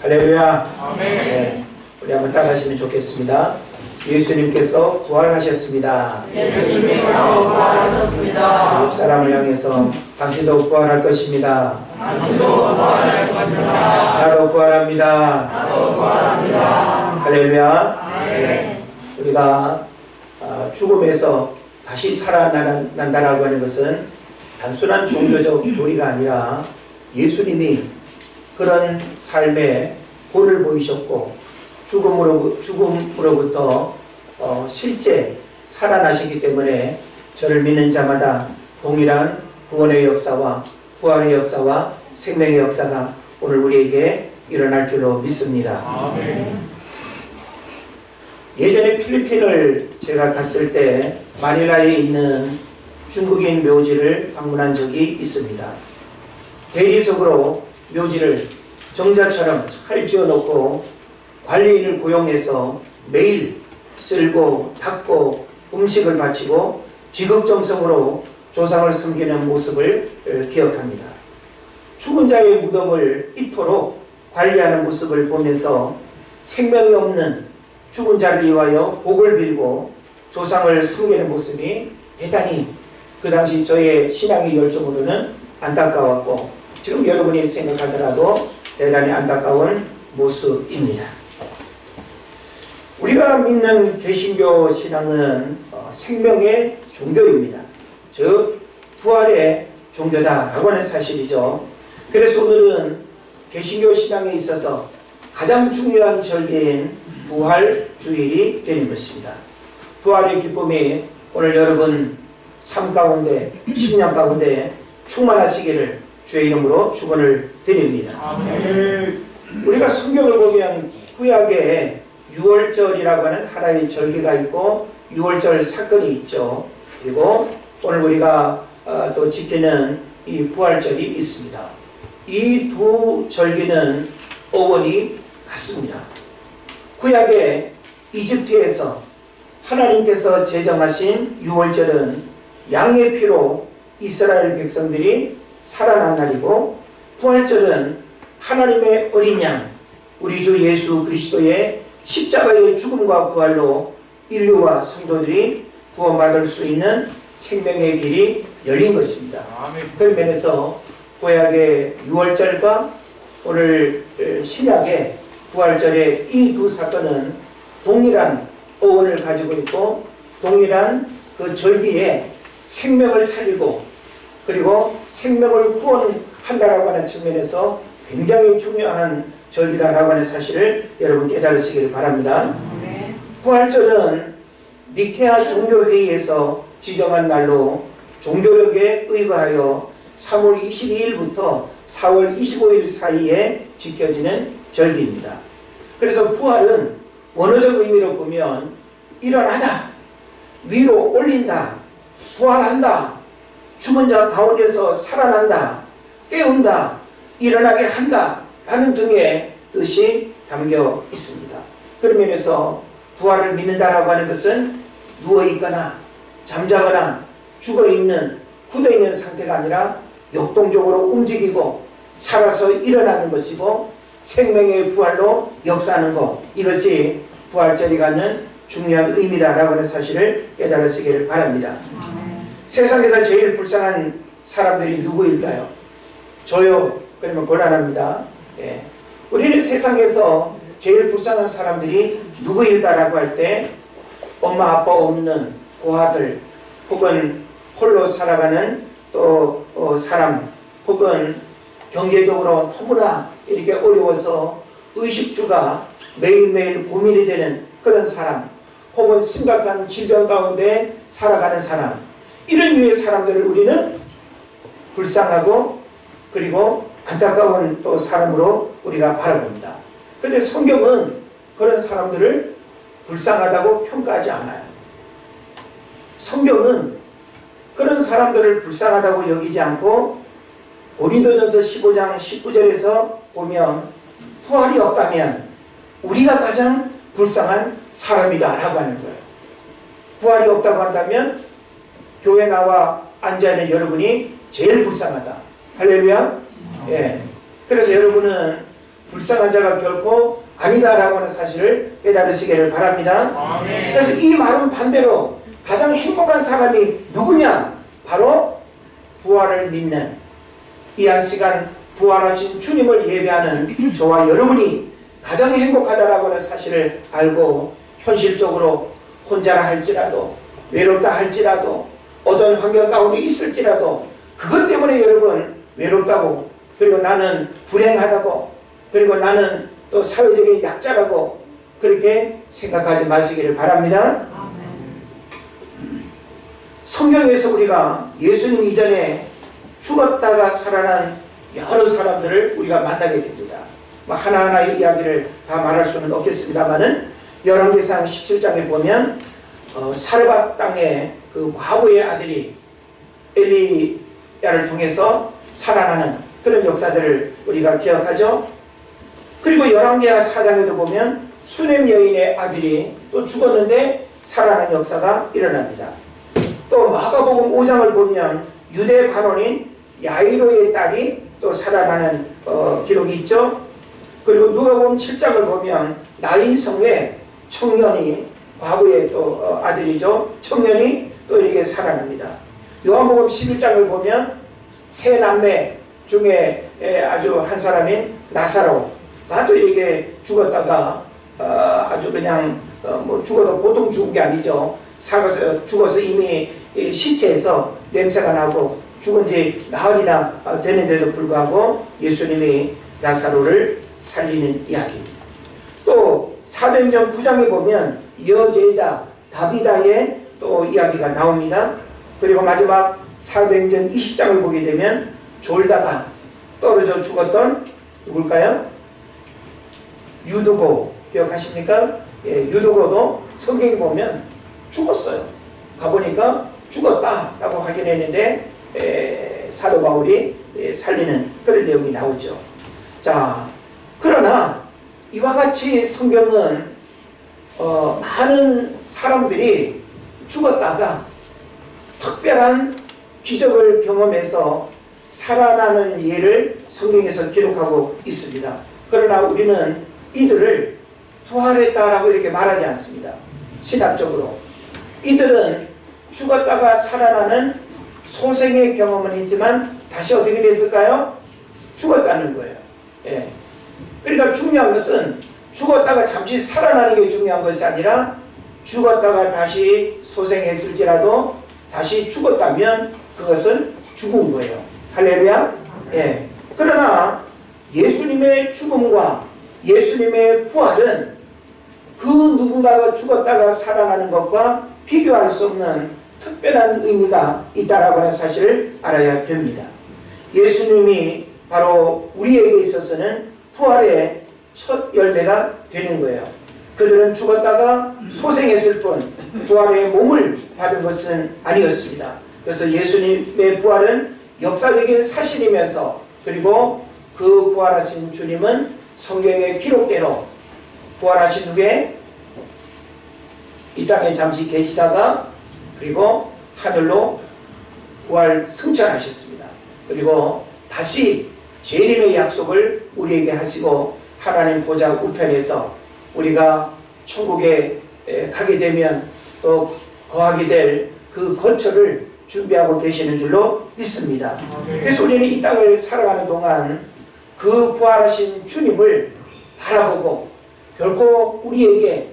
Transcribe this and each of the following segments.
할렐루야. 아멘. 네, 우리 한번 따라하시면 좋겠습니다. 예수님께서 부활하셨습니다. 예수님께서 부활하셨습니다. 옆 사람을 향해서 당신도 부활할 것입니다. 당신도 부활할 것입니다. 나도 부활합니다. 나도 부활합니다. 할렐루야. 네, 우리가 죽음에서 다시 살아난다라고 하는 것은 단순한 종교적 도리가 아니라 예수님이 그런 삶에 본을 보이셨고 죽음으로부터 실제 살아나시기 때문에 저를 믿는 자마다 동일한 구원의 역사와 부활의 역사와 생명의 역사가 오늘 우리에게 일어날 줄로 믿습니다. 아멘. 예전에 필리핀을 제가 갔을 때 마닐라에 있는 중국인 묘지를 방문한 적이 있습니다. 대리석으로 묘지를 정자처럼 잘 지어놓고 관리인을 고용해서 매일 쓸고 닦고 음식을 바치고 지극정성으로 조상을 섬기는 모습을 기억합니다. 죽은 자의 무덤을 이토록 관리하는 모습을 보면서 생명이 없는 죽은 자를 위하여 복을 빌고 조상을 섬기는 모습이 대단히 그 당시 저의 신앙의 열정으로는 안타까웠고 지금 여러분이 생각하더라도 대단히 안타까운 모습입니다. 우리가 믿는 개신교 신앙은 생명의 종교입니다. 즉 부활의 종교다라고 하는 사실이죠. 그래서 오늘은 개신교 신앙에 있어서 가장 중요한 절기인 부활주일이 되는 것입니다. 부활의 기쁨이 오늘 여러분 삶 가운데 10년 가운데 충만하시기를 주의 이름으로 축원을 드립니다. 아멘. 우리가 성경을 보면 구약에 유월절이라고 하는 하나의 절기가 있고 유월절 사건이 있죠. 그리고 오늘 우리가 또 지키는 이 부활절이 있습니다. 이 두 절기는 어원이 같습니다. 구약의 이집트에서 하나님께서 제정하신 유월절은 양의 피로 이스라엘 백성들이 살아난 날이고 부활절은 하나님의 어린 양 우리 주 예수 그리스도의 십자가의 죽음과 부활로 인류와 성도들이 구원받을 수 있는 생명의 길이 열린 것입니다. 아멘. 그런 면에서 구약의 유월절과 오늘 신약의 부활절의 이 두 사건은 동일한 어원을 가지고 있고 동일한 그 절기에 생명을 살리고 그리고 생명을 구원한다라고 하는 측면에서 굉장히 중요한 절기다라고 하는 사실을 여러분 깨달으시길 바랍니다. 부활절은 니케아 종교회의에서 지정한 날로 종교력에 의거하여 3월 22일부터 4월 25일 사이에 지켜지는 절기입니다. 그래서 부활은 원어적 의미로 보면 일어나다, 위로 올린다, 부활한다, 죽은 자 가운데서 살아난다, 깨운다, 일어나게 한다 라는 등의 뜻이 담겨 있습니다. 그런 면에서 부활을 믿는다라고 하는 것은 누워있거나 잠자거나 죽어있는 굳어있는 상태가 아니라 역동적으로 움직이고 살아서 일어나는 것이고 생명의 부활로 역사하는 것, 이것이 부활절이 갖는 중요한 의미다라고 하는 사실을 깨달으시기를 바랍니다. 세상에서 제일 불쌍한 사람들이 누구일까요? 저요. 그러면 곤란합니다. 예. 우리는 세상에서 제일 불쌍한 사람들이 누구일까라고 할 때 엄마 아빠 없는 고아들 혹은 홀로 살아가는 또 사람 혹은 경제적으로 너무나 이렇게 어려워서 의식주가 매일매일 고민이 되는 그런 사람 혹은 심각한 질병 가운데 살아가는 사람 이런 류의 사람들을 우리는 불쌍하고 그리고 안타까운 또 사람으로 우리가 바라봅니다. 그런데 성경은 그런 사람들을 불쌍하다고 평가하지 않아요. 성경은 그런 사람들을 불쌍하다고 여기지 않고 고린도전서 15장 19절에서 보면 부활이 없다면 우리가 가장 불쌍한 사람이다 라고 하는 거예요. 부활이 없다고 한다면 교회 나와 앉아있는 여러분이 제일 불쌍하다. 할렐루야. 예. 그래서 여러분은 불쌍한 자가 결코 아니다라고 하는 사실을 깨달으시기를 바랍니다. 아멘. 그래서 이 말은 반대로 가장 행복한 사람이 누구냐? 바로 부활을 믿는, 이 한 시간 부활하신 주님을 예배하는 저와 여러분이 가장 행복하다라고 하는 사실을 알고 현실적으로 혼자라 할지라도 외롭다 할지라도 어떤 환경 가운데 있을지라도 그것 때문에 여러분 외롭다고, 그리고 나는 불행하다고, 그리고 나는 또 사회적인 약자라고 그렇게 생각하지 마시기를 바랍니다. 성경에서 우리가 예수님 이전에 죽었다가 살아난 여러 사람들을 우리가 만나게 됩니다. 하나하나의 이야기를 다 말할 수는 없겠습니다만은 열왕기상 17장에 보면 사르밧 땅에 그 과부의 아들이 엘리야를 통해서 살아나는 그런 역사들을 우리가 기억하죠. 그리고 열왕기하 4장에도 보면 수넴 여인의 아들이 또 죽었는데 살아난 역사가 일어납니다. 또 마가복음 5장을 보면 유대 관원인 야이로의 딸이 또 살아나는 기록이 있죠. 그리고 누가복음 7장을 보면 나인 성의 청년이, 과부의 또 아들이죠, 청년이 또 이렇게 살아납니다. 요한복음 11장을 보면 세 남매 중에 아주 한 사람인 나사로가 또 이렇게 죽었다가 아주 그냥 뭐 죽어도 보통 죽은 게 아니죠. 죽어서 이미 시체에서 냄새가 나고 죽은 지 나흘이나 되는데도 불구하고 예수님이 나사로를 살리는 이야기. 또 사도행전 9장에 보면 여제자 다비다의 또 이야기가 나옵니다. 그리고 마지막 사도행전 20장을 보게 되면 졸다가 떨어져 죽었던 누굴까요? 유두고 기억하십니까? 예, 유두고도 성경에 보면 죽었어요. 가보니까 죽었다라고 확인했는데 사도 바울이 살리는 그런 내용이 나오죠. 자, 그러나 이와 같이 성경은 많은 사람들이 죽었다가 특별한 기적을 경험해서 살아나는 예를 성경에서 기록하고 있습니다. 그러나 우리는 이들을 부활했다라고 이렇게 말하지 않습니다. 신학적으로 이들은 죽었다가 살아나는 소생의 경험은 했지만 다시 어떻게 됐을까요? 죽었다는 거예요. 예. 그러니까 중요한 것은 죽었다가 잠시 살아나는 게 중요한 것이 아니라 죽었다가 다시 소생했을지라도 다시 죽었다면 그것은 죽은 거예요. 할렐루야. 예. 그러나 예수님의 죽음과 예수님의 부활은 그 누군가가 죽었다가 살아나는 것과 비교할 수 없는 특별한 의미가 있다라고 하는 사실을 알아야 됩니다. 예수님이 바로 우리에게 있어서는 부활의 첫 열매가 되는 거예요. 그들은 죽었다가 소생했을 뿐 부활의 몸을 받은 것은 아니었습니다. 그래서 예수님의 부활은 역사적인 사실이면서 그리고 그 부활하신 주님은 성경의 기록대로 부활하신 후에 이 땅에 잠시 계시다가 그리고 하늘로 부활 승천하셨습니다. 그리고 다시 재림의 약속을 우리에게 하시고 하나님 보좌 우편에서 우리가 천국에 가게 되면 또 거하게 될 그 거처를 준비하고 계시는 줄로 믿습니다. 그래서 우리는 이 땅을 살아가는 동안 그 부활하신 주님을 바라보고 결코 우리에게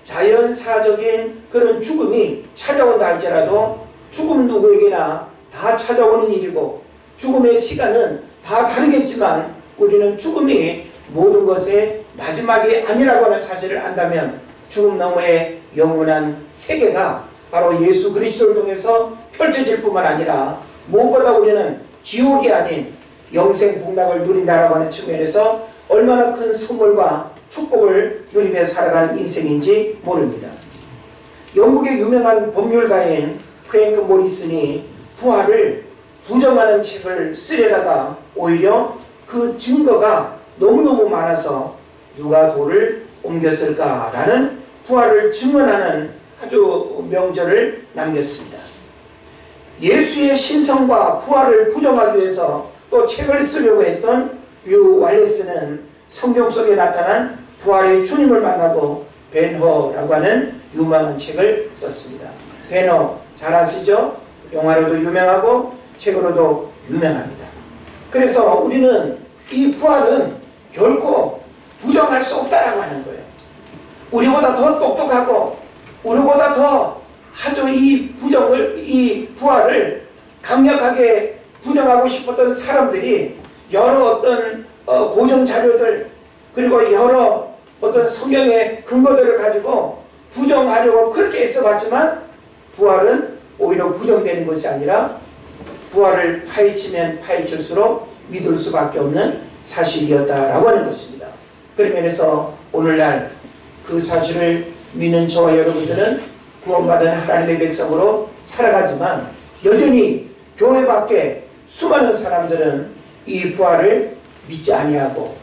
자연사적인 그런 죽음이 찾아온다 할지라도 죽음 누구에게나 다 찾아오는 일이고 죽음의 시간은 다 다르겠지만 우리는 죽음이 모든 것의 마지막이 아니라고 하는 사실을 안다면 죽음 너머의 영원한 세계가 바로 예수 그리스도를 통해서 펼쳐질 뿐만 아니라 무엇보다 우리는 지옥이 아닌 영생 복락을 누린다라고 하는 측면에서 얼마나 큰 선물과 축복을 누리며 살아가는 인생인지 모릅니다. 영국의 유명한 법률가인 프랭크 모리슨이 부활을 부정하는 책을 쓰려다가 오히려 그 증거가 너무너무 많아서 누가 돌을 옮겼을까라는 부활을 증언하는 아주 명절을 남겼습니다. 예수의 신성과 부활을 부정하기 위해서 또 책을 쓰려고 했던 류 왈레스는 성경 속에 나타난 부활의 주님을 만나고 벤허라고 하는 유명한 책을 썼습니다. 벤허 잘 아시죠? 영화로도 유명하고 책으로도 유명합니다. 그래서 우리는 이 부활은 결코 부정할 수 없다라고 하는 거예요. 우리보다 더 똑똑하고 우리보다 더 아주 이 부활을 강력하게 부정하고 싶었던 사람들이 여러 어떤 고정 자료들 그리고 여러 어떤 성경의 근거들을 가지고 부정하려고 그렇게 애써봤지만 부활은 오히려 부정되는 것이 아니라 부활을 파헤치면 파헤칠수록 믿을 수밖에 없는 사실이었다라고 하는 것입니다. 그런 면에서 오늘날 그 사실을 믿는 저와 여러분들은 구원받은 하나님의 백성으로 살아가지만 여전히 교회 밖에 수많은 사람들은 이 부활을 믿지 아니하고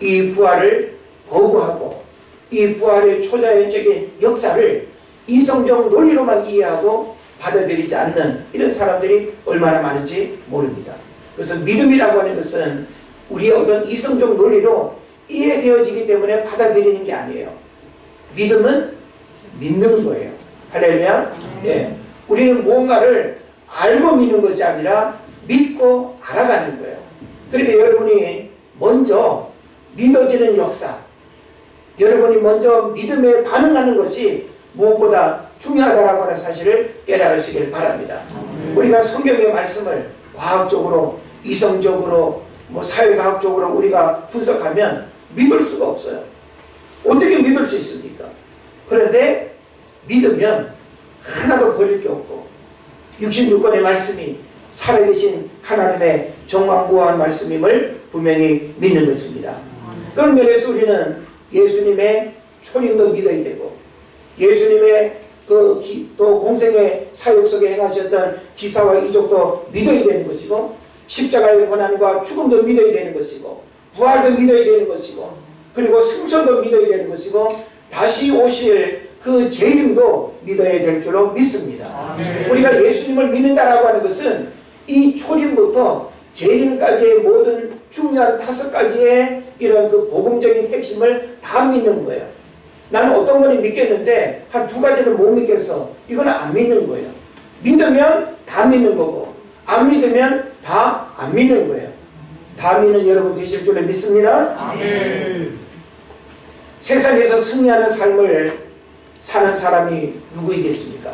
이 부활을 거부하고 이 부활의 초자연적인 역사를 이성적 논리로만 이해하고 받아들이지 않는 이런 사람들이 얼마나 많은지 모릅니다. 그래서 믿음이라고 하는 것은 우리의 어떤 이성적 논리로 이해되어지기 때문에 받아들이는 게 아니에요. 믿음은 믿는 거예요. 할렐루야. 예. 우리는 무언가를 알고 믿는 것이 아니라 믿고 알아가는 거예요. 그러니까 여러분이 먼저 믿어지는 역사, 여러분이 먼저 믿음에 반응하는 것이 무엇보다 중요하다고 하는 사실을 깨달으시길 바랍니다. 우리가 성경의 말씀을 과학적으로, 이성적으로, 사회과학적으로 우리가 분석하면 믿을 수가 없어요. 어떻게 믿을 수 있습니까? 그런데 믿으면 하나도 버릴 게 없고 66권의 말씀이 살아계신 하나님의 정확무한 말씀임을 분명히 믿는 것입니다. 그런 면에서 우리는 예수님의 초림도 믿어야 되고 예수님의 또 공생의 사역 속에 행하셨던 기사와 이적도 믿어야 되는 것이고 십자가의 고난과 죽음도 믿어야 되는 것이고 부활도 믿어야 되는 것이고 그리고 승천도 믿어야 되는 것이고 다시 오실 그 재림도 믿어야 될 줄로 믿습니다. 우리가 예수님을 믿는다라고 하는 것은 이 초림부터 재림까지의 모든 중요한 5가지의 이런 그 복음적인 핵심을 다 믿는 거예요. 나는 어떤 거는 믿겠는데 한 2가지는 못 믿겠어. 이거는 안 믿는 거예요. 믿으면 다 믿는 거고 안 믿으면 다 안 믿는 거예요. 다 믿는 여러분 되실 줄로 믿습니다. 아멘. 세상에서 승리하는 삶을 사는 사람이 누구이겠습니까?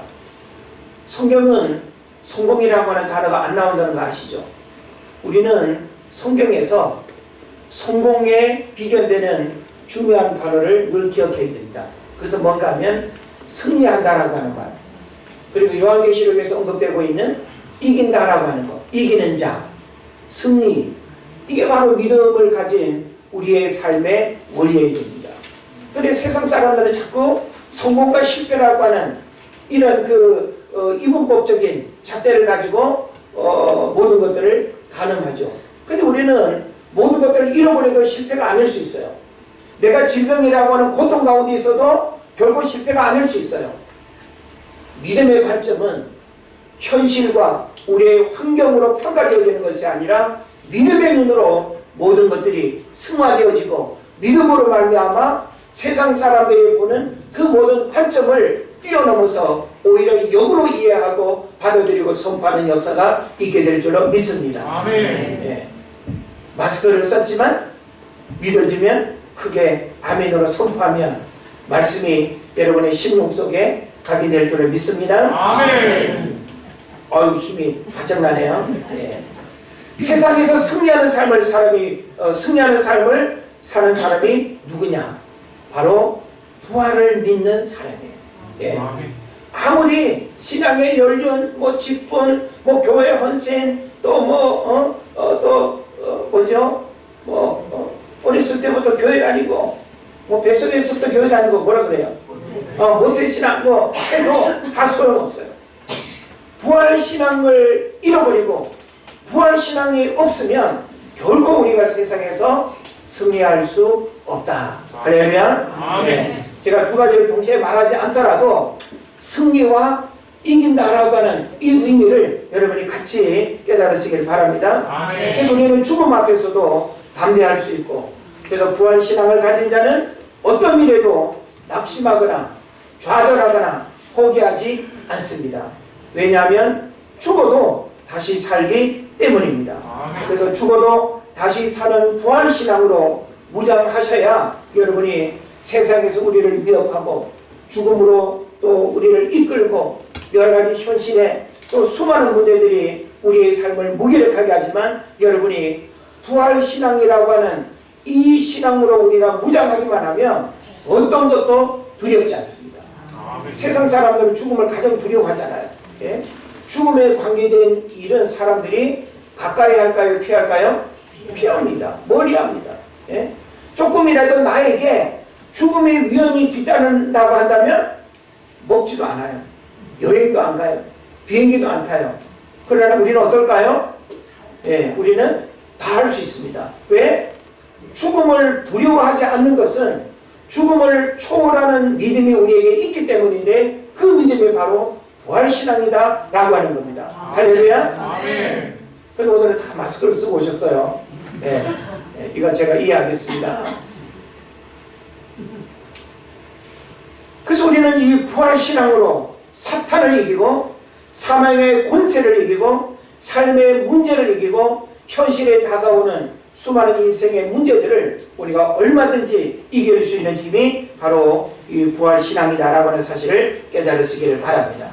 성경은 성공이라고 하는 단어가 안 나온다는 거 아시죠? 우리는 성경에서 성공에 비견되는 중요한 단어를 늘 기억해야 됩니다. 그래서 뭔가 하면 승리한다라고 하는 말, 그리고 요한계시록에서 언급되고 있는 이긴다라고 하는 것, 이기는 자, 승리, 이게 바로 믿음을 가진 우리의 삶의 원리여야 됩니다. 그런데 세상 사람들은 자꾸 성공과 실패라고 하는 이런 이분법적인 잣대를 가지고 모든 것들을 가늠하죠. 근데 우리는 모든 것들을 잃어버려도 실패가 아닐 수 있어요. 내가 질병이라고 하는 고통 가운데 있어도 결코 실패가 아닐 수 있어요. 믿음의 관점은 현실과 우리의 환경으로 평가되어지는 것이 아니라 믿음의 눈으로 모든 것들이 승화되어지고 믿음으로 말미암아 세상 사람들이 보는 그 모든 관점을 뛰어넘어서 오히려 역으로 이해하고 받아들이고 선포하는 역사가 있게 될 줄로 믿습니다. 아멘. 네. 마스크를 썼지만 믿어지면 크게 아멘으로 선포하면 말씀이 여러분의 심령 속에 가게 될 줄을 믿습니다. 아멘. 어휴, 힘이 바짝 나네요. 네. 세상에서 승리하는 삶을 사는 사람이 누구냐? 바로 부활을 믿는 사람이에요. 예. 아무리 신앙의 연륜, 직분, 교회 헌신, 어렸을 때부터 교회 다니고, 뱃속에서부터 교회 다니고, 뭐라 그래요? 모태신앙, 해도 다 소용없어요. 부활신앙을 잃어버리고, 부활신앙이 없으면 결코 우리가 세상에서 승리할 수 없다. 할렐루야. 네. 제가 2가지를 동시에 말하지 않더라도 승리와 이긴다라고 하는 이 의미를 여러분이 같이 깨달으시길 바랍니다. 그래서 우리는 죽음 앞에서도 담대할 수 있고 그래서 부활신앙을 가진 자는 어떤 일에도 낙심하거나 좌절하거나 포기하지 않습니다. 왜냐하면 죽어도 다시 살기 때문입니다. 그래서 죽어도 다시 사는 부활신앙으로 무장하셔야 여러분이 세상에서 우리를 위협하고 죽음으로 또 우리를 이끌고 여러 가지 현실에 또 수많은 문제들이 우리의 삶을 무기력하게 하지만 여러분이 부활신앙이라고 하는 이 신앙으로 우리가 무장하기만 하면 어떤 것도 두렵지 않습니다. 세상 사람들은 죽음을 가장 두려워하잖아요. 예? 죽음에 관계된 일은 사람들이 가까이 할까요? 피할까요? 피합니다. 멀리합니다. 예? 조금이라도 나에게 죽음의 위험이 뒤따른다고 한다면 먹지도 않아요. 여행도 안 가요. 비행기도 안 타요. 그러나 우리는 어떨까요? 예, 우리는 다 할 수 있습니다. 왜? 죽음을 두려워하지 않는 것은 죽음을 초월하는 믿음이 우리에게 있기 때문인데 그 믿음이 바로 부활신앙이다 라고 하는 겁니다. 할렐루야. 그래서 오늘은 다 마스크를 쓰고 오셨어요. 예, 이건 제가 이해하겠습니다. 그래서 우리는 이 부활신앙으로 사탄을 이기고 사망의 권세를 이기고 삶의 문제를 이기고 현실에 다가오는 수많은 인생의 문제들을 우리가 얼마든지 이길 수 있는 힘이 바로 이 부활신앙이다라고 하는 사실을 깨달으시기를 바랍니다.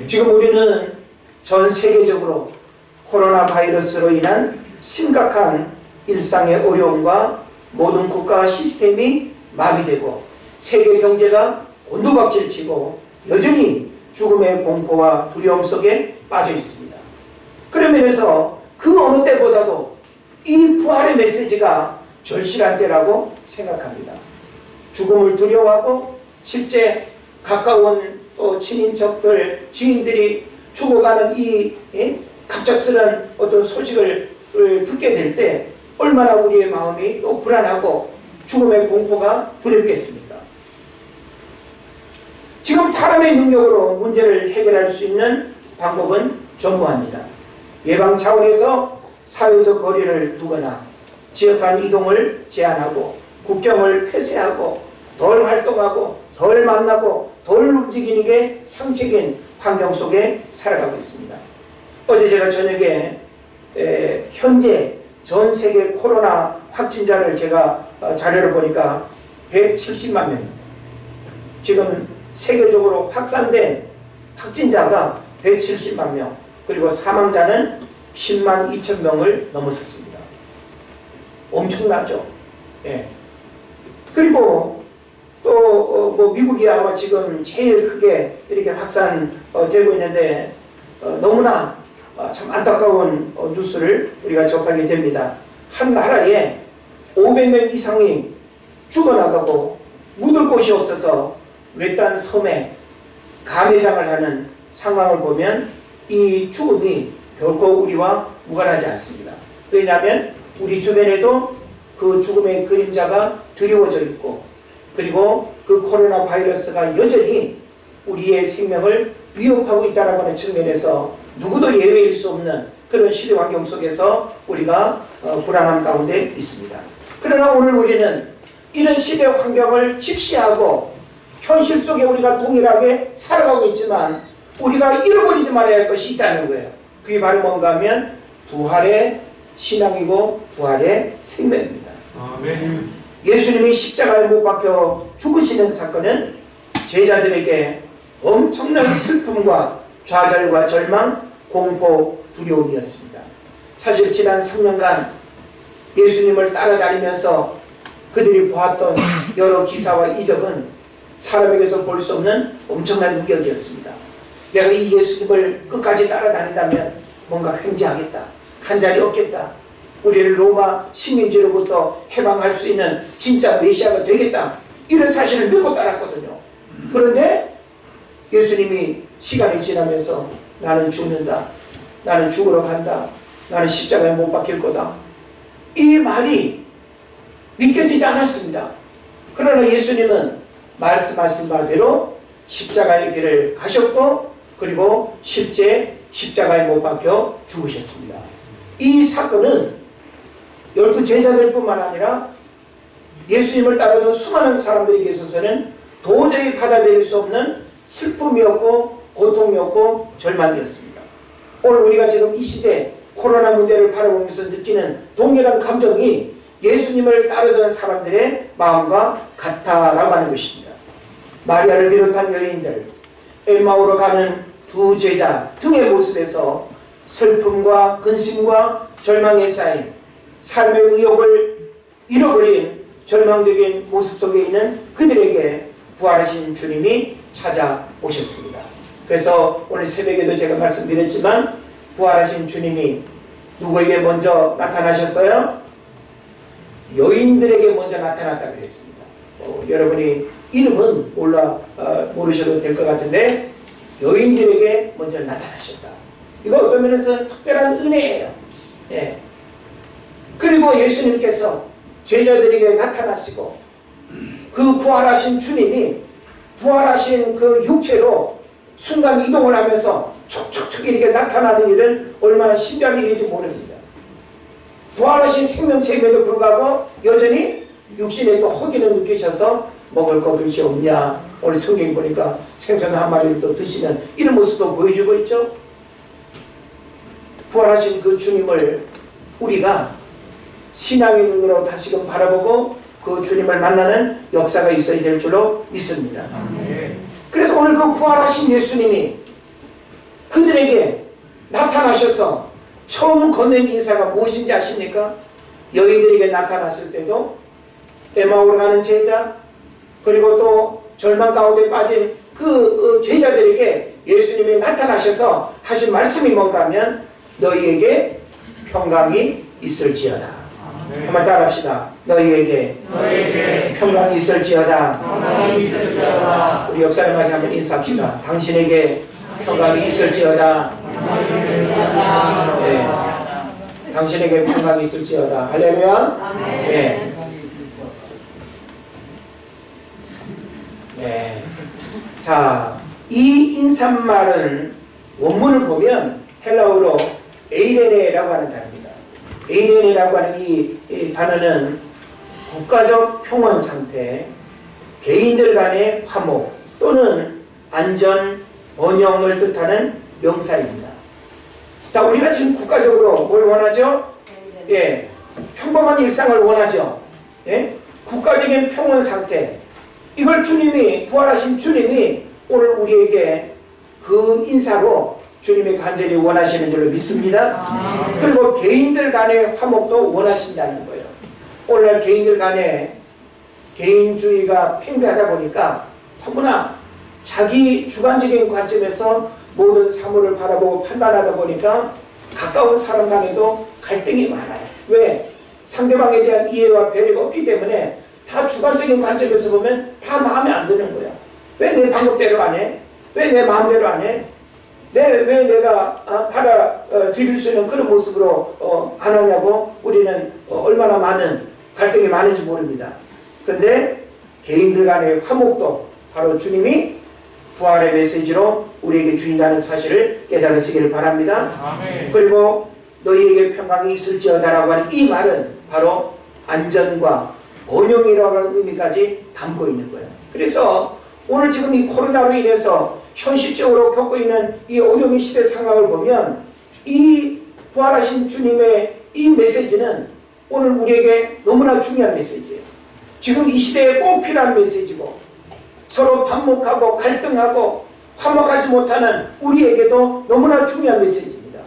지금 우리는 전 세계적으로 코로나 바이러스로 인한 심각한 일상의 어려움과 모든 국가 시스템이 마비되고 세계 경제가 곤두박질치고 여전히 죽음의 공포와 두려움 속에 빠져 있습니다. 그런 면에서 그 어느 때보다도 이 부활의 메시지가 절실한 때라고 생각합니다. 죽음을 두려워하고 실제 가까운 또 친인척들, 지인들이 죽어가는 이 갑작스런 어떤 소식을 듣게 될 때 얼마나 우리의 마음이 또 불안하고 죽음의 공포가 두렵겠습니까? 지금 사람의 능력으로 문제를 해결할 수 있는 방법은 전무합니다. 예방 차원에서 사회적 거리를 두거나 지역 간 이동을 제한하고 국경을 폐쇄하고 덜 활동하고 덜 만나고 덜 움직이는 게 상책인 환경 속에 살아가고 있습니다. 어제 제가 저녁에 현재 전 세계 코로나 확진자를 제가 자료를 보니까 170만 명. 지금 세계적으로 확산된 확진자가 170만 명. 그리고 사망자는 10만 2천 명을 넘어섰습니다. 엄청나죠? 예. 그리고 또 뭐 미국이 아마 지금 제일 크게 이렇게 확산되고 있는데 너무나 참 안타까운 뉴스를 우리가 접하게 됩니다. 한 나라에 500명 이상이 죽어나가고 묻을 곳이 없어서 외딴 섬에 가매장을 하는 상황을 보면 이 죽음이 결코 우리와 무관하지 않습니다. 왜냐하면 우리 주변에도 그 죽음의 그림자가 드리워져 있고 그리고 그 코로나 바이러스가 여전히 우리의 생명을 위협하고 있다는 하는 측면에서 누구도 예외일 수 없는 그런 시대 환경 속에서 우리가 불안함 가운데 있습니다. 그러나 오늘 우리는 이런 시대 환경을 직시하고 현실 속에 우리가 동일하게 살아가고 있지만 우리가 잃어버리지 말아야 할 것이 있다는 거예요. 그게 바로 뭔가 하면 부활의 신앙이고 부활의 생명입니다. 아멘. 예수님이 십자가에 못 박혀 죽으시는 사건은 제자들에게 엄청난 슬픔과 좌절과 절망, 공포, 두려움이었습니다. 사실 지난 3년간 예수님을 따라다니면서 그들이 보았던 여러 기사와 이적은 사람에게서 볼 수 없는 엄청난 위력이었습니다. 내가 이 예수님을 끝까지 따라다닌다면 뭔가 횡재하겠다. 한 자리 얻겠다. 우리를 로마 식민지로부터 해방할 수 있는 진짜 메시아가 되겠다. 이런 사실을 믿고 따랐거든요. 그런데 예수님이 시간이 지나면서 나는 죽는다. 나는 죽으러 간다. 나는 십자가에 못 박힐 거다. 이 말이 믿겨지지 않았습니다. 그러나 예수님은 말씀하신 바대로 십자가의 길을 가셨고 그리고 실제 십자가에 못 박혀 죽으셨습니다. 이 사건은 12 제자들 뿐만 아니라 예수님을 따르던 수많은 사람들에게 있어서는 도저히 받아들일 수 없는 슬픔이었고 고통이었고 절망이었습니다. 오늘 우리가 지금 이 시대 코로나 문제를 바라보면서 느끼는 동일한 감정이 예수님을 따르던 사람들의 마음과 같다라고 하는 것입니다. 마리아를 비롯한 여인들, 엠마오로 가는 두 제자 등의 모습에서 슬픔과 근심과 절망에 쌓인 삶의 의욕을 잃어버린 절망적인 모습 속에 있는 그들에게 부활하신 주님이 찾아오셨습니다. 그래서 오늘 새벽에도 제가 말씀드렸지만 부활하신 주님이 누구에게 먼저 나타나셨어요? 여인들에게 먼저 나타났다 그랬습니다. 여러분이 이름은 모르셔도 될 것 같은데 여인들에게 먼저 나타나셨다. 이거 어떤 면에서 특별한 은혜예요. 예. 그리고 예수님께서 제자들에게 나타나시고 그 부활하신 주님이 부활하신 그 육체로 순간 이동을 하면서 촉촉촉 이렇게 나타나는 일은 얼마나 신비한 일인지 모릅니다. 부활하신 생명체임에도 불구하고 여전히 육신에 또 허기는 느끼셔서 먹을 거 그릇이 없냐, 오늘 성경 보니까 생선 한 마리를 또 드시는 이런 모습도 보여주고 있죠. 부활하신 그 주님을 우리가 신앙의 눈으로 다시금 바라보고 그 주님을 만나는 역사가 있어야 될 줄로 믿습니다. 그래서 오늘 그 부활하신 예수님이 그들에게 나타나셔서 처음 건넨 인사가 무엇인지 아십니까? 여인들에게 나타났을 때도 에마오로 가는 제자, 그리고 또 절망 가운데 빠진 그 제자들에게 예수님이 나타나셔서 하신 말씀이 뭔가 하면 너희에게 평강이 있을지어다. 한번 따라합시다. 너희에게 평강이 있을지어다. 우리 옆사람에게 한번 인사합시다. 당신에게 평강이 있을지어다. 네. 당신에게 평강이 있을지어다. 할렐루야. 네. 네. 자, 이 인사말은 원문을 보면 헬라어로 에이레네라고 하는 단어입니다. 에이레네라고 하는 이 단어는 국가적 평온 상태, 개인들 간의 화목 또는 안전, 번영을 뜻하는 명사입니다. 자, 우리가 지금 국가적으로 뭘 원하죠? 예, 평범한 일상을 원하죠. 예? 국가적인 평온 상태. 이걸 주님이, 부활하신 주님이 오늘 우리에게 그 인사로 주님이 간절히 원하시는 줄로 믿습니다. 그리고 개인들 간의 화목도 원하신다는 거예요. 오늘날 개인들 간에 개인주의가 팽배하다 보니까 너무나 자기 주관적인 관점에서 모든 사물을 바라보고 판단하다 보니까 가까운 사람 간에도 갈등이 많아요. 왜? 상대방에 대한 이해와 배려가 없기 때문에 다 주관적인 관점에서 보면 다 마음에 안 드는 거야. 왜 내 방법대로 안 해? 왜 내 마음대로 안 해? 왜 내가 받아들일 수 있는 그런 모습으로 안 하냐고 우리는 얼마나 많은 갈등이 많은지 모릅니다. 근데 개인들 간의 화목도 바로 주님이 부활의 메시지로 우리에게 주인다는 사실을 깨달으시기를 바랍니다. 아멘. 그리고 너희에게 평강이 있을지어다라고 하는 이 말은 바로 안전과 번영이라고 하는 의미까지 담고 있는 거예요. 그래서 오늘 지금 이 코로나로 인해서 현실적으로 겪고 있는 이 어려운 시대 상황을 보면 이 부활하신 주님의 이 메시지는 오늘 우리에게 너무나 중요한 메시지예요. 지금 이 시대에 꼭 필요한 메시지고 서로 반목하고 갈등하고 화목하지 못하는 우리에게도 너무나 중요한 메시지입니다.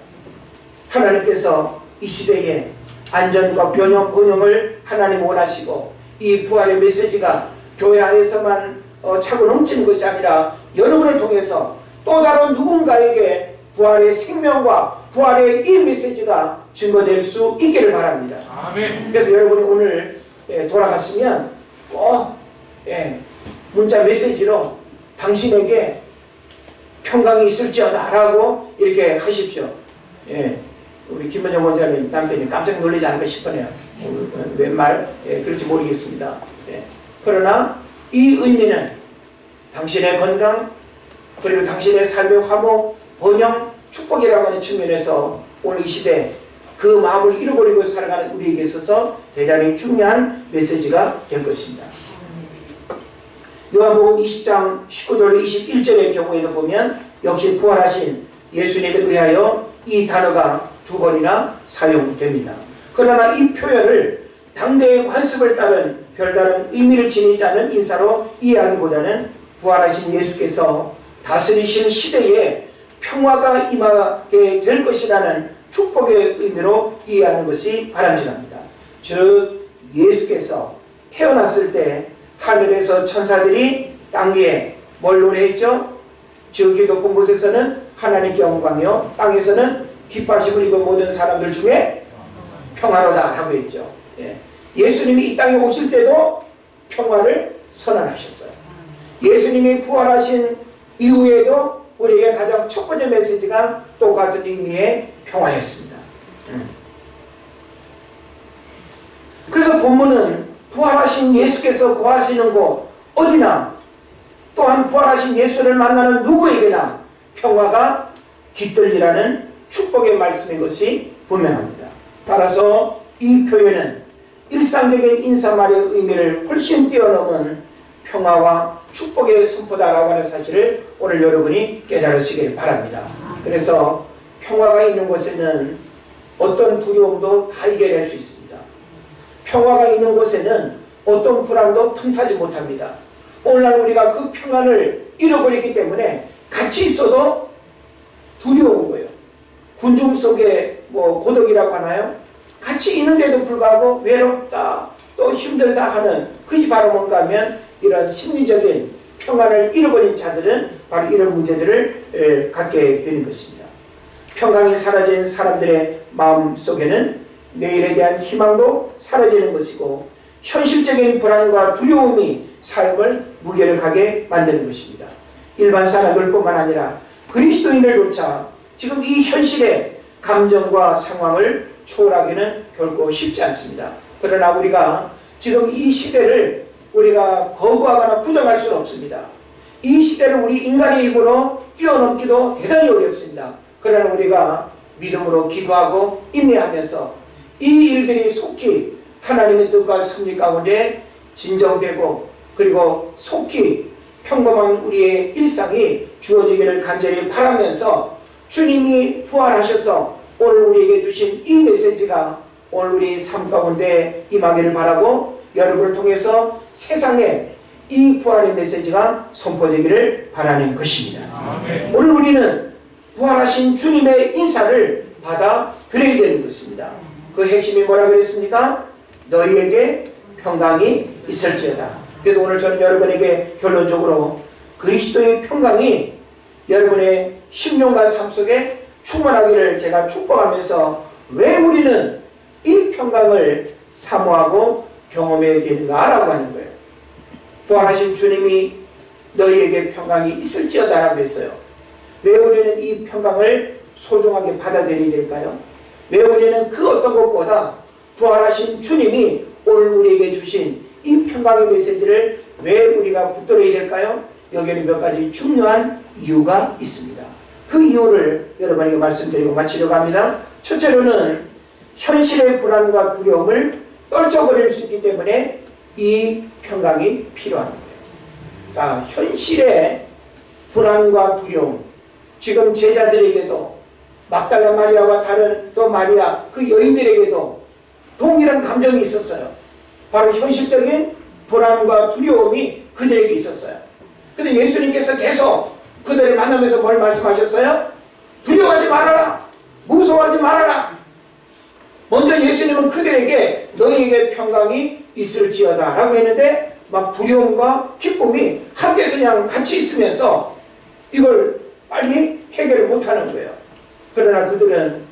하나님께서 이 시대에 안전과 번영을 하나님 원하시고 이 부활의 메시지가 교회 안에서만 차고 넘치는 것이 아니라 여러분을 통해서 또 다른 누군가에게 부활의 생명과 부활의 이 메시지가 증거될 수 있기를 바랍니다. 아멘. 그래서 여러분이 오늘 돌아가시면 꼭 문자 메시지로 당신에게 평강이 있을지어다 라고 이렇게 하십시오. 우리 김원정 원장님 남편이 깜짝 놀라지 않을까 싶으네요. 웬말 그럴지 모르겠습니다. 그러나 이 의미는 당신의 건강 그리고 당신의 삶의 화목, 번영, 축복이라고 하는 측면에서 오늘 이 시대 그 마음을 잃어버리고 살아가는 우리에게 있어서 대단히 중요한 메시지가 될 것입니다. 요한복음 20장 19절 21절의 경우에도 보면 역시 부활하신 예수님에 의하여 이 단어가 두 번이나 사용됩니다. 그러나 이 표현을 당대의 관습을 따른 별다른 의미를 지니지 않는 인사로 이해하기보다는 부활하신 예수께서 다스리신 시대에 평화가 임하게 될 것이라는 축복의 의미로 이해하는 것이 바람직합니다. 즉 예수께서 태어났을 때 하늘에서 천사들이 땅 위에 뭘 노래했죠? 지극히 높은 곳에서는 하나님께 영광이요 땅에서는 기뻐하심을 입은 모든 사람들 중에 평화로다 라고 했죠. 예수님이 이 땅에 오실 때도 평화를 선언하셨어요. 예수님이 부활하신 이후에도 우리에게 가장 첫 번째 메시지가 똑같은 의미의 평화였습니다. 그래서 본문은 부활하신 예수께서 거하시는 곳 어디나 또한 부활하신 예수를 만나는 누구에게나 평화가 깃들리라는 축복의 말씀인 것이 분명합니다. 따라서 이 표현은 일상적인 인사말의 의미를 훨씬 뛰어넘은 평화와 축복의 선포다라고 하는 사실을 오늘 여러분이 깨달으시길 바랍니다. 그래서 평화가 있는 곳에는 어떤 두려움도 다 이겨낼 수 있습니다. 평화가 있는 곳에는 어떤 불안도 틈타지 못합니다. 오늘날 우리가 그 평안을 잃어버렸기 때문에 같이 있어도 두려운 거예요. 군중 속에 고독이라고 하나요? 같이 있는데도 불구하고 외롭다 또 힘들다 하는 그것이 바로 뭔가 하면 이런 심리적인 평안을 잃어버린 자들은 바로 이런 문제들을 갖게 되는 것입니다. 평강이 사라진 사람들의 마음 속에는 내일에 대한 희망도 사라지는 것이고 현실적인 불안과 두려움이 삶을 무게력하게 만드는 것입니다. 일반 사람들뿐만 아니라 그리스도인들조차 지금 이 현실의 감정과 상황을 초월하기는 결코 쉽지 않습니다. 그러나 우리가 지금 이 시대를 우리가 거부하거나 부정할 수는 없습니다. 이 시대를 우리 인간의 힘으로 뛰어넘기도 대단히 어렵습니다. 그러나 우리가 믿음으로 기도하고 인내하면서 이 일들이 속히 하나님의 뜻과 섭리 가운데 진정되고 그리고 속히 평범한 우리의 일상이 주어지기를 간절히 바라면서 주님이 부활하셔서 오늘 우리에게 주신 이 메시지가 오늘 우리 삶 가운데 임하기를 바라고 여러분을 통해서 세상에 이 부활의 메시지가 선포되기를 바라는 것입니다. 아멘. 오늘 우리는 부활하신 주님의 인사를 받아들여야 되는 것입니다. 그 핵심이 뭐라 그랬습니까? 너희에게 평강이 있을지어다. 그래서 오늘 저는 여러분에게 결론적으로 그리스도의 평강이 여러분의 심령과 삶 속에 충만하기를 제가 축복하면서 왜 우리는 이 평강을 사모하고 경험해야 되는가라고 하는 거예요. 부활하신 주님이 너희에게 평강이 있을지어다 라고 했어요. 왜 우리는 이 평강을 소중하게 받아들여야 될까요? 왜 우리는 그 어떤 것보다 부활하신 주님이 오늘 우리에게 주신 이 평강의 메시지를 왜 우리가 붙들어야 될까요? 여기에는 몇 가지 중요한 이유가 있습니다. 그 이유를 여러분에게 말씀드리고 마치려고 합니다. 첫째로는 현실의 불안과 두려움을 떨쳐버릴 수 있기 때문에 이 평강이 필요한 거예요. 자, 현실의 불안과 두려움, 지금 제자들에게도 막달라 마리아와 다른 또 마리아 그 여인들에게도 동일한 감정이 있었어요. 바로 현실적인 불안과 두려움이 그들에게 있었어요. 근데 예수님께서 계속 그들을 만나면서 뭘 말씀하셨어요? 두려워하지 말아라, 무서워하지 말아라. 먼저 예수님은 그들에게 너희에게 평강이 있을지어다 라고 했는데 막 두려움과 기쁨이 함께 그냥 같이 있으면서 이걸 빨리 해결을 못하는 거예요. 그러나 그들은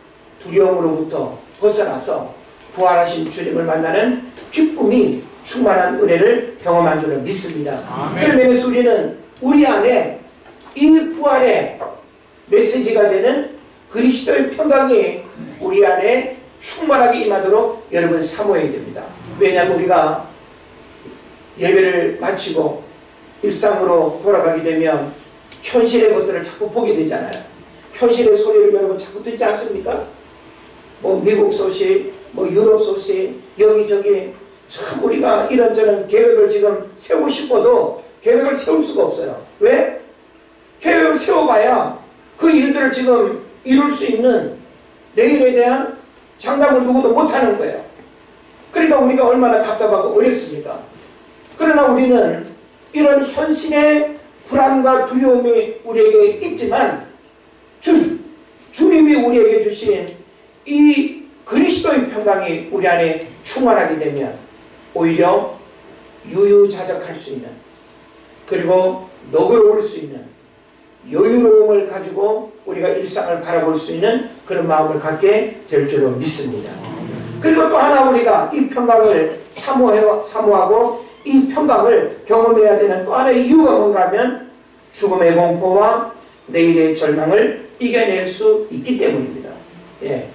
두려움으로부터 벗어나서 부활하신 주님을 만나는 기쁨이 충만한 은혜를 경험한 줄을 믿습니다. 그러면서 우리는 우리 안에 이 부활의 메시지가 되는 그리스도의 평강이 우리 안에 충만하게 임하도록 여러분 사모해야 됩니다. 왜냐하면 우리가 예배를 마치고 일상으로 돌아가게 되면 현실의 것들을 자꾸 보게 되잖아요. 현실의 소리를 여러분 자꾸 듣지 않습니까? 뭐 미국 소식, 뭐 유럽 소식, 여기저기 참 우리가 이런저런 계획을 지금 세우고 싶어도 계획을 세울 수가 없어요. 왜? 계획을 세워봐야 그 일들을 지금 이룰 수 있는 내일에 대한 장담을 누구도 못하는 거예요. 그러니까 우리가 얼마나 답답하고 어렵습니까? 그러나 우리는 이런 현실의 불안과 두려움이 우리에게 있지만 주님이 우리에게 주신 이 그리스도의 평강이 우리 안에 충만하게 되면 오히려 유유자적할 수 있는, 그리고 너그러울 수 있는 여유로움을 가지고 우리가 일상을 바라볼 수 있는 그런 마음을 갖게 될 줄로 믿습니다. 그리고 또 하나 우리가 이 평강을 사모하고 이 평강을 경험해야 되는 또 하나의 이유가 뭔가 하면 죽음의 공포와 내일의 절망을 이겨낼 수 있기 때문입니다. 예.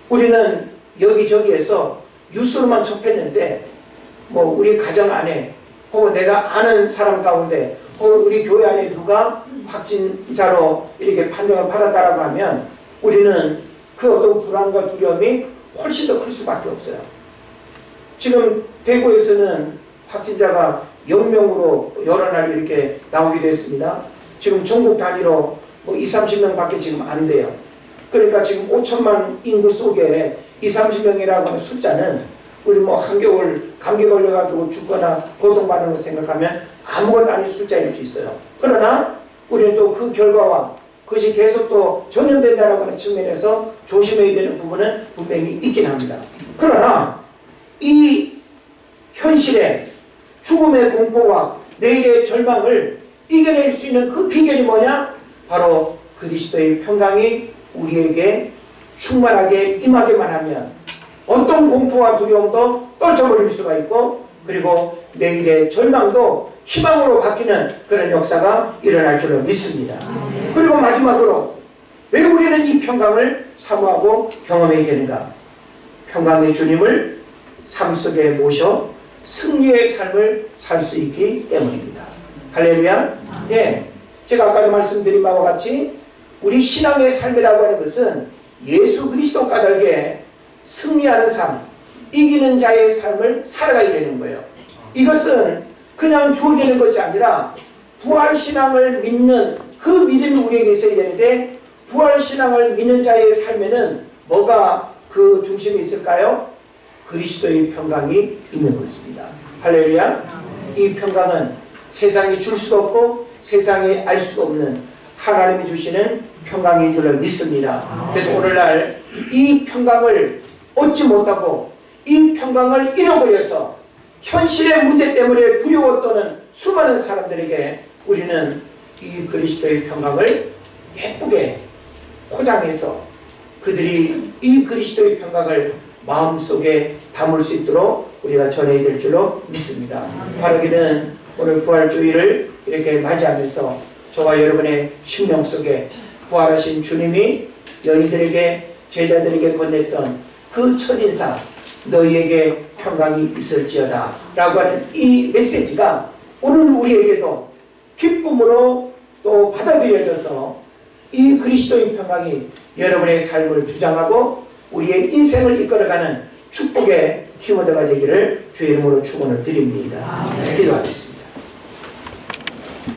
우리는 여기저기에서 뉴스로만 접했는데 뭐 우리 가정 안에 혹은 내가 아는 사람 가운데 혹은 우리 교회 안에 누가 확진자로 이렇게 판정을 받았다라고 하면 우리는 그 어떤 불안과 두려움이 훨씬 더 클 수밖에 없어요. 지금 대구에서는 확진자가 0명으로 여러 날 이렇게 나오기도 했습니다. 지금 전국 단위로 뭐 20-30명 밖에 지금 안 돼요. 그러니까 지금 5천만 인구 속에 20-30명이라고 하는 숫자는 우리 뭐 한겨울 감기 걸려가지고 죽거나 고통받는 걸 생각하면 아무것도 아닌 숫자일 수 있어요. 그러나 우리는 또 그 결과와 그것이 계속 또 전염된다는 하는 측면에서 조심해야 되는 부분은 분명히 있긴 합니다. 그러나 이 현실의 죽음의 공포와 내일의 절망을 이겨낼 수 있는 그 비결이 뭐냐? 바로 그리스도의 평강이 우리에게 충만하게 임하게만 하면 어떤 공포와 두려움도 떨쳐버릴 수가 있고, 그리고 내일의 절망도 희망으로 바뀌는 그런 역사가 일어날 줄로 믿습니다. 그리고 마지막으로 왜 우리는 이 평강을 사모하고 경험해야 되는가? 평강의 주님을 삶 속에 모셔 승리의 삶을 살 수 있기 때문입니다. 할렐루야. 예, 제가 아까도 말씀드린 바와 같이 우리 신앙의 삶이라고 하는 것은 예수 그리스도 까닭에 승리하는 삶, 이기는 자의 삶을 살아가야 되는 거예요. 이것은 그냥 주어지는 것이 아니라 부활신앙을 믿는 그 믿음이 우리에게 있어야 되는데, 부활신앙을 믿는 자의 삶에는 뭐가 그 중심에 있을까요? 그리스도의 평강이 있는 것입니다. 할렐루야. 이 평강은 세상이 줄 수도 없고 세상이 알 수도 없는 하나님이 주시는 평강인 줄로 믿습니다. 그래서 오늘날 이 평강을 얻지 못하고 이 평강을 잃어버려서 현실의 문제 때문에 두려워 떠는 수많은 사람들에게 우리는 이 그리스도의 평강을 예쁘게 포장해서 그들이 이 그리스도의 평강을 마음속에 담을 수 있도록 우리가 전해야 될 줄로 믿습니다. 바라기는 오늘 부활주의를 이렇게 맞이하면서 저와 여러분의 심령 속에 부활하신 주님이 너희들에게, 제자들에게 건넸던 그 첫인상, 너희에게 평강이 있을지어다 라고 하는 이 메시지가 오늘 우리에게도 기쁨으로 또 받아들여져서 이 그리스도의 평강이 여러분의 삶을 주장하고 우리의 인생을 이끌어가는 축복의 키워드가 되기를 주의 이름으로 축원을 드립니다. 기도하겠습니다.